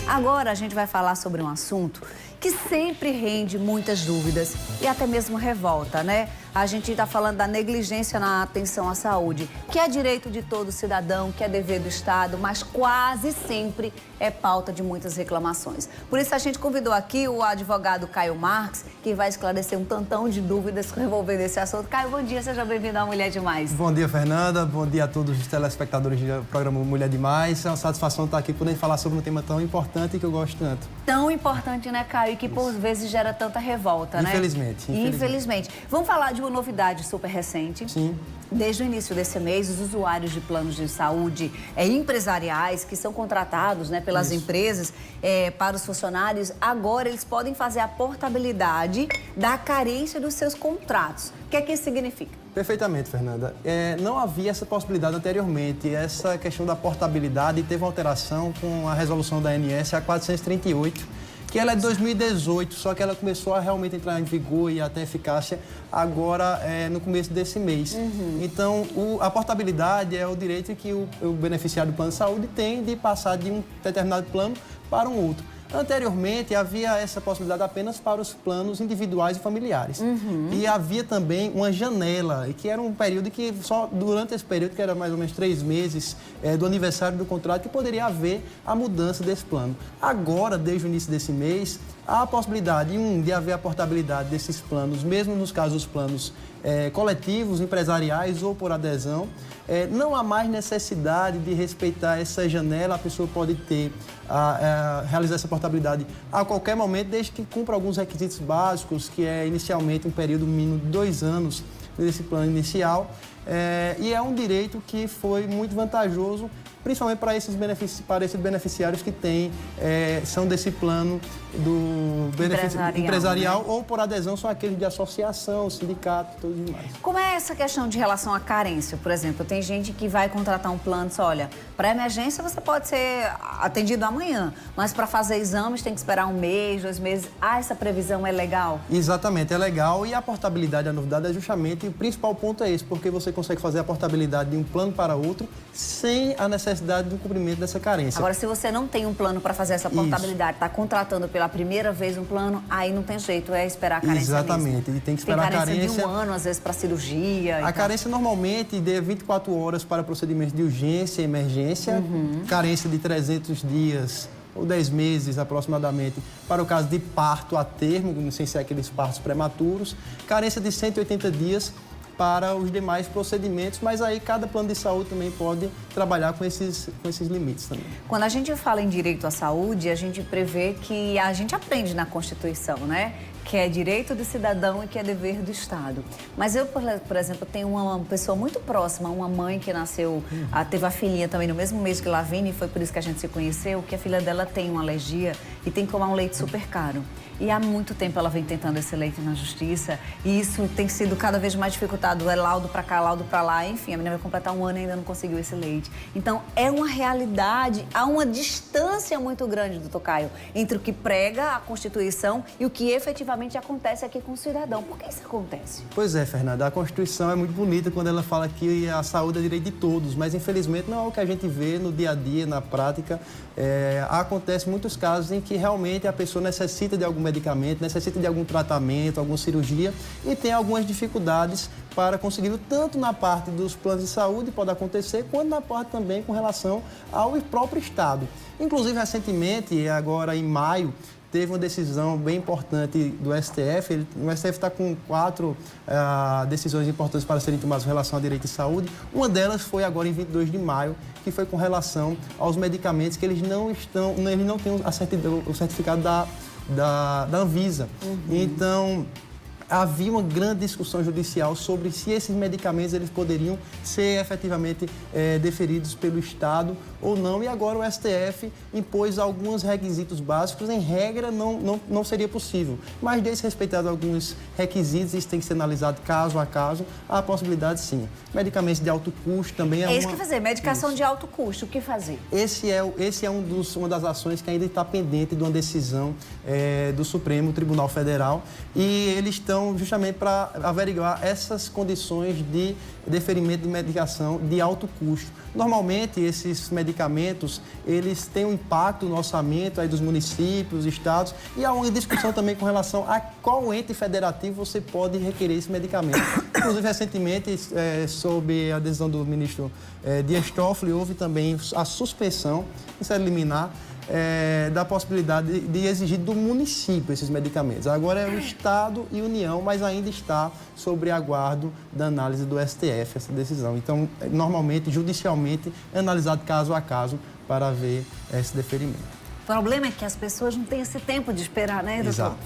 Agora a gente vai falar sobre um assunto que sempre rende muitas dúvidas e até mesmo revolta, né? A gente está falando da negligência na atenção à saúde, que é direito de todo cidadão, que é dever do Estado, mas quase sempre é pauta de muitas reclamações. Por isso a gente convidou aqui o advogado Caio Marques, que vai esclarecer um tantão de dúvidas envolvendo esse assunto. Caio, bom dia, seja bem-vindo à Mulher Demais. Bom dia, Fernanda. Bom dia a todos os telespectadores do programa Mulher Demais. É uma satisfação estar aqui podendo falar sobre um tema tão importante que eu gosto tanto. Tão importante, né, Caio? E que por vezes gera tanta revolta, né? Infelizmente. Vamos falar de uma novidade super recente. Sim. Desde o início desse mês, os usuários de planos de saúde empresariais que são contratados, né, pelas empresas para os funcionários, agora eles podem fazer a portabilidade da carência dos seus contratos. O que é que isso significa? Perfeitamente, Fernanda. Não havia essa possibilidade anteriormente. Essa questão da portabilidade teve uma alteração com a resolução da ANS, a 438, que ela é de 2018, só que ela começou a realmente entrar em vigor e até eficácia agora no começo desse mês. Então, a portabilidade é o direito que o beneficiário do plano de saúde tem de passar de um determinado plano para um outro. Anteriormente, havia essa possibilidade apenas para os planos individuais e familiares. E havia também uma janela, que era um período que só durante esse período, que era mais ou menos 3 meses do aniversário do contrato, que poderia haver a mudança desse plano. Agora, desde o início desse mês, há a possibilidade, de haver a portabilidade desses planos, mesmo nos casos dos planos coletivos, empresariais ou por adesão. Não há mais necessidade de respeitar essa janela, a pessoa pode realizar essa portabilidade a qualquer momento, desde que cumpra alguns requisitos básicos, que é inicialmente um período mínimo de 2 anos desse plano inicial. E é um direito que foi muito vantajoso, principalmente para esses beneficiários que são desse plano do empresarial, ou por adesão, são aqueles de associação, sindicato, todos os demais. Como é essa questão de relação à carência? Por exemplo, tem gente que vai contratar um plano e diz, olha, para emergência você pode ser atendido amanhã, mas para fazer exames tem que esperar 1 mês, 2 meses. Essa previsão é legal? Exatamente, é legal, e a portabilidade, a novidade é justamente, o principal ponto é esse, porque você consegue fazer a portabilidade de um plano para outro sem a necessidade do cumprimento dessa carência. Agora, se você não tem um plano para fazer essa portabilidade, está contratando pela primeira vez um plano, aí não tem jeito, é esperar a carência. Exatamente, e tem que esperar a carência de 1 ano, às vezes, para cirurgia. A carência normalmente é 24 horas para procedimentos de urgência e emergência, carência de 300 dias ou 10 meses aproximadamente para o caso de parto a termo, sem ser aqueles partos prematuros, carência de 180 dias para os demais procedimentos, mas aí cada plano de saúde também pode trabalhar com esses limites também. Quando a gente fala em direito à saúde, a gente prevê que a gente aprende na Constituição, né? Que é direito do cidadão e que é dever do Estado. Mas eu, por exemplo, tenho uma pessoa muito próxima, uma mãe que nasceu, teve a filhinha também no mesmo mês que Lavínia, e foi por isso que a gente se conheceu, que a filha dela tem uma alergia e tem que tomar um leite super caro. E há muito tempo ela vem tentando esse leite na justiça e isso tem sido cada vez mais dificultado. É laudo pra cá, laudo pra lá, enfim, a menina vai completar 1 ano e ainda não conseguiu esse leite. Então, é uma realidade, há uma distância muito grande, doutor Caio, entre o que prega a Constituição e o que efetivamente acontece aqui com o cidadão. Por que isso acontece? Pois é, Fernanda, a Constituição é muito bonita quando ela fala que a saúde é direito de todos, mas infelizmente não é o que a gente vê no dia a dia, na prática. Acontece muitos casos em que realmente a pessoa necessita de algum medicamento, necessita de algum tratamento, alguma cirurgia e tem algumas dificuldades para consegui-lo, tanto na parte dos planos de saúde, pode acontecer, quanto na parte também com relação ao próprio Estado. Inclusive, recentemente, agora em maio, teve uma decisão bem importante do STF. O STF está com 4 decisões importantes para serem tomadas em relação ao direito de saúde. Uma delas foi agora em 22 de maio, que foi com relação aos medicamentos que eles não têm o certificado da Anvisa. Então, havia uma grande discussão judicial sobre se esses medicamentos eles poderiam ser efetivamente deferidos pelo Estado ou não, e agora o STF impôs alguns requisitos básicos. Em regra, não seria possível, mas desrespeitado alguns requisitos, isso tem que ser analisado caso a caso, há a possibilidade sim. Medicamentos de alto custo também é isso que fazer, medicação de alto custo, o que fazer? Esse é uma das ações que ainda está pendente de uma decisão do Supremo Tribunal Federal, e eles estão Então, justamente para averiguar essas condições de deferimento de medicação de alto custo. Normalmente, esses medicamentos, eles têm um impacto no orçamento aí dos municípios, estados, e há uma discussão também com relação a qual ente federativo você pode requerer esse medicamento. Inclusive, recentemente, sob a decisão do ministro Dias Toffoli, houve também a suspensão, isso é liminar, da possibilidade de exigir do município esses medicamentos. Agora é o Estado e União, mas ainda está sobre aguardo da análise do STF, essa decisão. Então, normalmente, judicialmente, é analisado caso a caso para ver esse deferimento. O problema é que as pessoas não têm esse tempo de esperar, né, doutor? Exato.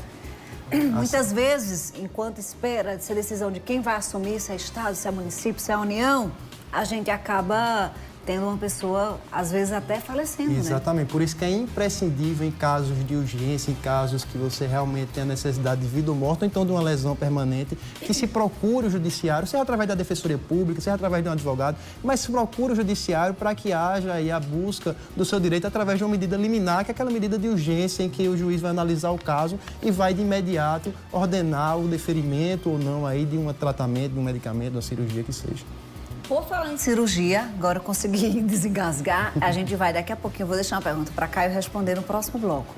Muitas vezes, enquanto espera essa decisão de quem vai assumir, se é Estado, se é município, se é União, a gente acaba tendo uma pessoa, às vezes, até falecendo, Exatamente. né? Por isso que é imprescindível em casos de urgência, em casos que você realmente tem a necessidade de vida ou morte, ou então de uma lesão permanente, que se procure o judiciário, seja através da Defensoria Pública, seja através de um advogado, mas se procure o judiciário para que haja aí a busca do seu direito através de uma medida liminar, que é aquela medida de urgência em que o juiz vai analisar o caso e vai de imediato ordenar o deferimento ou não aí de um tratamento, de um medicamento, de uma cirurgia que seja. Por falar em cirurgia, agora eu consegui desengasgar, a gente vai daqui a pouquinho, eu vou deixar uma pergunta para Caio responder no próximo bloco.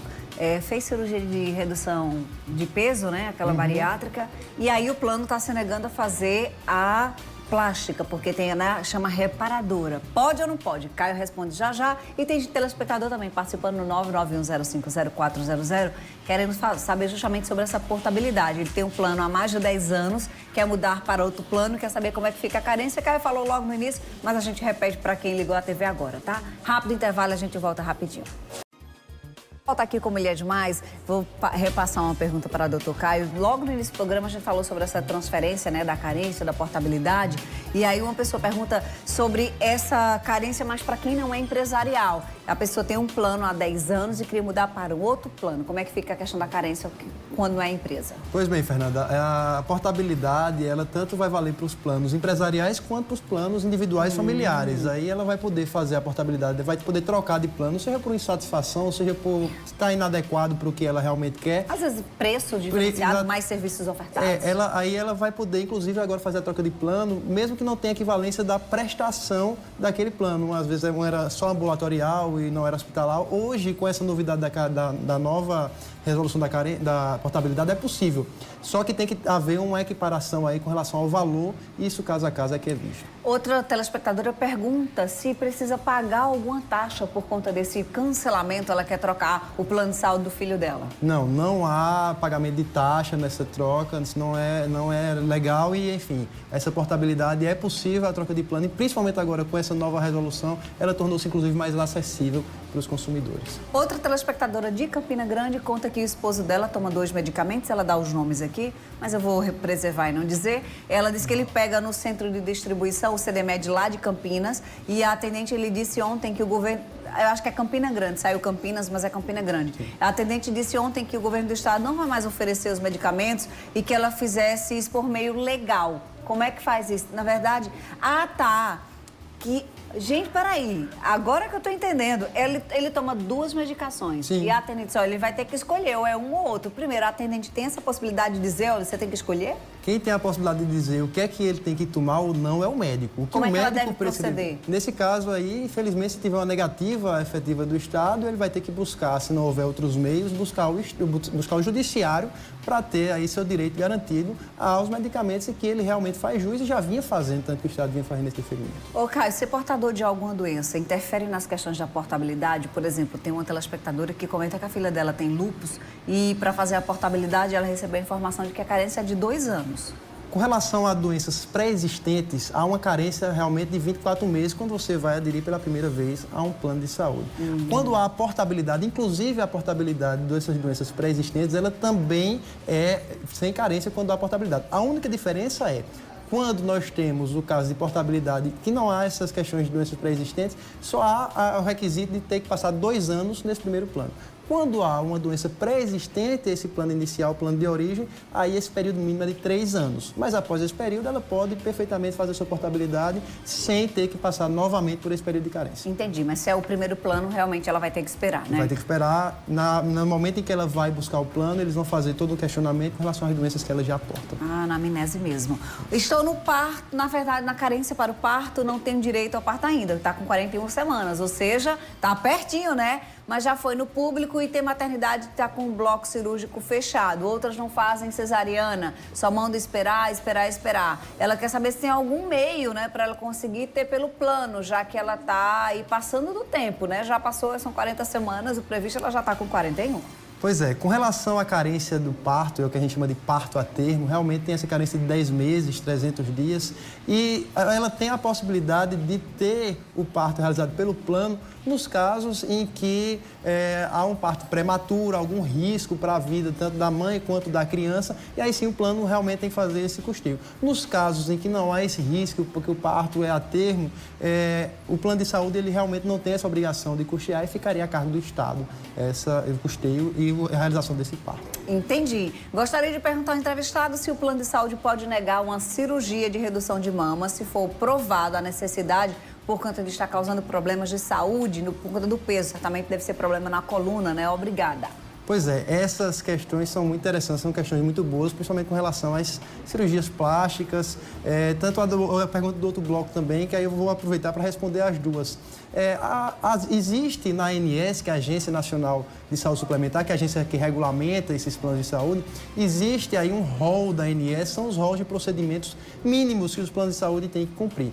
Fez cirurgia de redução de peso, né, aquela bariátrica, e aí o plano está se negando a fazer a plástica, porque tem, né, chama reparadora. Pode ou não pode? Caio responde já já. E tem telespectador também participando no 991050400, querendo saber justamente sobre essa portabilidade. Ele tem um plano há mais de 10 anos, quer mudar para outro plano, quer saber como é que fica a carência. Caio falou logo no início, mas a gente repete para quem ligou a TV agora, tá? Rápido intervalo, a gente volta rapidinho. Volta aqui com Mulher Demais, vou repassar uma pergunta para o doutor Caio. Logo no início do programa a gente falou sobre essa transferência, né, da carência, da portabilidade. E aí uma pessoa pergunta sobre essa carência, mas para quem não é empresarial. A pessoa tem um plano há 10 anos e queria mudar para um outro plano. Como é que fica a questão da carência quando não é empresa? Pois bem, Fernanda, a portabilidade, ela tanto vai valer para os planos empresariais quanto para os planos individuais familiares. Aí ela vai poder fazer a portabilidade, vai poder trocar de plano, seja por insatisfação, seja por estar inadequado para o que ela realmente quer. Às vezes preço diferenciado, mais serviços ofertados. Aí ela vai poder, inclusive, agora fazer a troca de plano, mesmo que não tenha equivalência da prestação daquele plano. Às vezes era só ambulatorial e não era hospitalar. Hoje, com essa novidade da nova resolução da portabilidade, é possível. Só que tem que haver uma equiparação aí com relação ao valor, e isso caso a caso é que é visto. Outra telespectadora pergunta se precisa pagar alguma taxa por conta desse cancelamento, ela quer trocar o plano de saúde do filho dela. Não há pagamento de taxa nessa troca, isso não é legal e, enfim, essa portabilidade é possível, a troca de plano, e principalmente agora com essa nova resolução, ela tornou-se inclusive mais acessível para os consumidores. Outra telespectadora de Campina Grande conta que o esposo dela toma 2 medicamentos, ela dá os nomes aqui, mas eu vou preservar e não dizer. Ela diz que ele pega no centro de distribuição, o CDMED lá de Campinas, e a atendente ele disse ontem que o governo, eu acho que é Campina Grande, saiu Campinas, mas é Campina Grande. Sim. A atendente disse ontem que o governo do estado não vai mais oferecer os medicamentos e que ela fizesse isso por meio legal. Como é que faz isso? Na verdade, gente, peraí, agora que eu tô entendendo, ele toma 2 medicações. Sim. E a atendente disse, olha, ele vai ter que escolher, ou é um ou outro. Primeiro, a atendente tem essa possibilidade de dizer, olha, você tem que escolher? Quem tem a possibilidade de dizer o que é que ele tem que tomar ou não é o médico. Como é que ela deve proceder? Nesse caso aí, infelizmente, se tiver uma negativa efetiva do Estado, ele vai ter que buscar, se não houver outros meios, buscar o judiciário para ter aí seu direito garantido aos medicamentos e que ele realmente faz jus e já vinha fazendo, tanto que o Estado vinha fazendo esse deferimento. Ô, Caio, ser portador de alguma doença interfere nas questões da portabilidade? Por exemplo, tem uma telespectadora que comenta que a filha dela tem lúpus e para fazer a portabilidade ela recebeu a informação de que a carência é de 2 anos. Com relação a doenças pré-existentes, há uma carência realmente de 24 meses quando você vai aderir pela primeira vez a um plano de saúde. Quando há a portabilidade, inclusive a portabilidade dessas doenças pré-existentes, ela também é sem carência quando há portabilidade. A única diferença é, quando nós temos o caso de portabilidade, que não há essas questões de doenças pré-existentes, só há o requisito de ter que passar 2 anos nesse primeiro plano. Quando há uma doença pré-existente, esse plano inicial, plano de origem, aí esse período mínimo é de 3 anos. Mas após esse período, ela pode perfeitamente fazer sua portabilidade sem ter que passar novamente por esse período de carência. Entendi, mas se é o primeiro plano, realmente ela vai ter que esperar, né? Vai ter que esperar. No momento em que ela vai buscar o plano, eles vão fazer todo um questionamento com relação às doenças que ela já porta. Ah, na amnese mesmo. Estou no parto, na verdade, na carência para o parto, não tenho direito ao parto ainda. Está com 41 semanas, ou seja, está pertinho, né? Mas já foi no público e tem maternidade que está com o bloco cirúrgico fechado. Outras não fazem cesariana, só mandam esperar. Ela quer saber se tem algum meio, né, para ela conseguir ter pelo plano, já que ela está aí passando do tempo, né? Já passou, são 40 semanas, o previsto ela já está com 41. Pois é, com relação à carência do parto, é o que a gente chama de parto a termo, realmente tem essa carência de 10 meses, 300 dias, e ela tem a possibilidade de ter o parto realizado pelo plano nos casos em que há um parto prematuro, algum risco para a vida, tanto da mãe quanto da criança, e aí sim o plano realmente tem que fazer esse custeio. Nos casos em que não há esse risco, porque o parto é a termo, o plano de saúde ele realmente não tem essa obrigação de custear e ficaria a cargo do Estado o custeio e a realização desse parto. Entendi. Gostaria de perguntar ao entrevistado se o plano de saúde pode negar uma cirurgia de redução de mama se for provado a necessidade por conta de estar causando problemas de saúde, por conta do peso. Certamente deve ser problema na coluna, né? Obrigada. Pois é, essas questões são muito interessantes, são questões muito boas, principalmente com relação às cirurgias plásticas, tanto a pergunta do outro bloco também, que aí eu vou aproveitar para responder as duas. Existe na ANS, que é a Agência Nacional de Saúde Suplementar, que é a agência que regulamenta esses planos de saúde, existe aí um rol da ANS, são os rols de procedimentos mínimos que os planos de saúde têm que cumprir.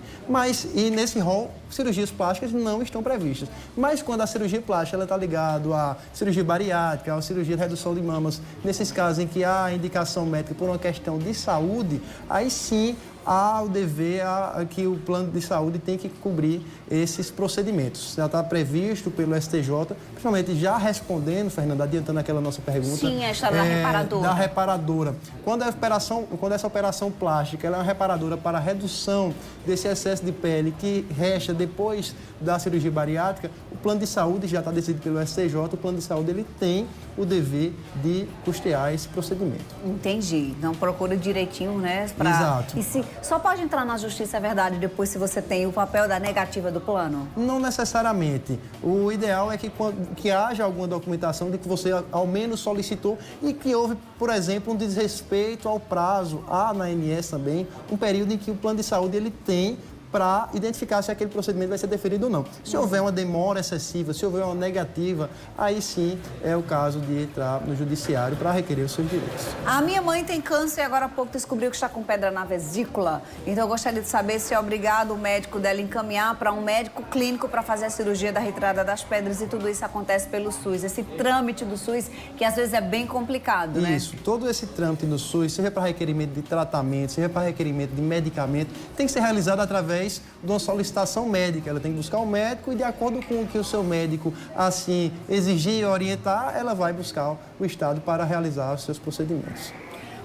E nesse rol, cirurgias plásticas não estão previstas. Mas quando a cirurgia plástica está ligada à cirurgia bariátrica, à cirurgia de redução de mamas, nesses casos em que há indicação médica por uma questão de saúde, aí sim há o dever que o plano de saúde tem que cobrir esses procedimentos. Já está previsto pelo STJ, principalmente já respondendo, Fernanda, adiantando aquela nossa pergunta. Sim, a história da reparadora. Da reparadora. Quando essa operação plástica ela é uma reparadora para a redução desse excesso de pele que resta depois da cirurgia bariátrica, o plano de saúde já está decidido pelo STJ, o plano de saúde ele tem o dever de custear esse procedimento. Entendi. Então procura direitinho, né? Exato. E só pode entrar na justiça, é verdade, depois se você tem o papel da negativa do plano? Não necessariamente. O ideal é que haja alguma documentação de que você ao menos solicitou e que houve, por exemplo, um desrespeito ao prazo. Há na ANS também um período em que o plano de saúde ele tem para identificar se aquele procedimento vai ser deferido ou não. Se houver uma demora excessiva, se houver uma negativa, aí sim é o caso de entrar no judiciário para requerer os seus direitos. A minha mãe tem câncer e agora há pouco descobriu que está com pedra na vesícula. Então eu gostaria de saber se é obrigado o médico dela encaminhar para um médico clínico para fazer a cirurgia da retirada das pedras, e tudo isso acontece pelo SUS. Esse trâmite do SUS, que às vezes é bem complicado, né? Isso. Todo esse trâmite do SUS, seja para requerimento de tratamento, seja para requerimento de medicamento, tem que ser realizado através de uma solicitação médica. Ela tem que buscar um médico e, de acordo com o que o seu médico assim exigir e orientar, ela vai buscar o Estado para realizar os seus procedimentos.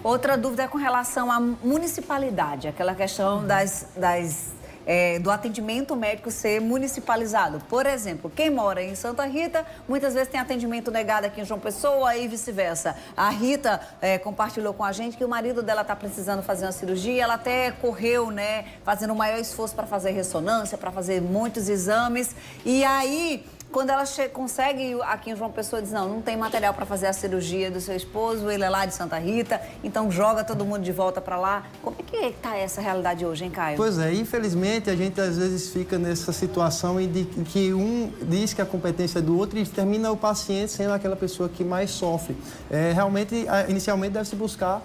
Outra dúvida é com relação à municipalidade, aquela questão do atendimento médico ser municipalizado. Por exemplo, quem mora em Santa Rita, muitas vezes tem atendimento negado aqui em João Pessoa e vice-versa. A Rita compartilhou com a gente que o marido dela está precisando fazer uma cirurgia, ela até correu, né, fazendo o maior esforço para fazer ressonância, para fazer muitos exames, e aí quando ela consegue aqui em João Pessoa, diz, não tem material para fazer a cirurgia do seu esposo, ele é lá de Santa Rita, então joga todo mundo de volta para lá. Como é que está essa realidade hoje, hein, Caio? Pois é, infelizmente a gente às vezes fica nessa situação em que um diz que a competência é do outro e termina o paciente sendo aquela pessoa que mais sofre. Realmente, inicialmente deve-se buscar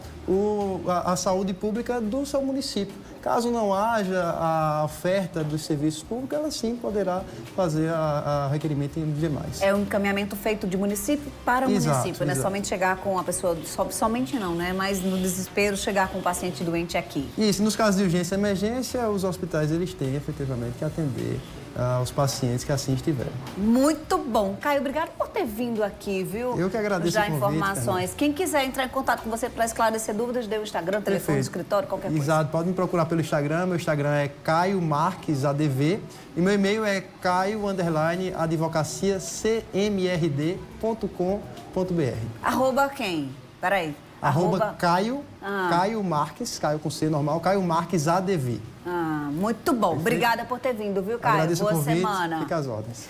a saúde pública do seu município. Caso não haja a oferta dos serviços públicos, ela sim poderá fazer a requerimento em demais. É um encaminhamento feito de município para o município, né? Exato. Somente chegar com a pessoa, somente não, né? Mas no desespero chegar com o paciente doente aqui. Isso, nos casos de urgência e emergência, os hospitais eles têm efetivamente que atender aos pacientes que assim estiverem. Muito bom. Caio, obrigado por ter vindo aqui, viu? Eu que agradeço Já o convite, informações. Quem quiser entrar em contato com você para esclarecer dúvidas, dê o Instagram, telefone do escritório, qualquer coisa. Exato, pode me procurar pelo Instagram. Meu Instagram é Caio Marques ADV e meu e-mail é caio_advocaciacmrd.com.br. Arroba quem? Peraí. Arroba Caio, Caio Marques, Caio com C normal, Caio Marques ADV. Muito bom. Obrigada por ter vindo, viu, Caio? Agradeço Boa o convite, semana. fica às ordens.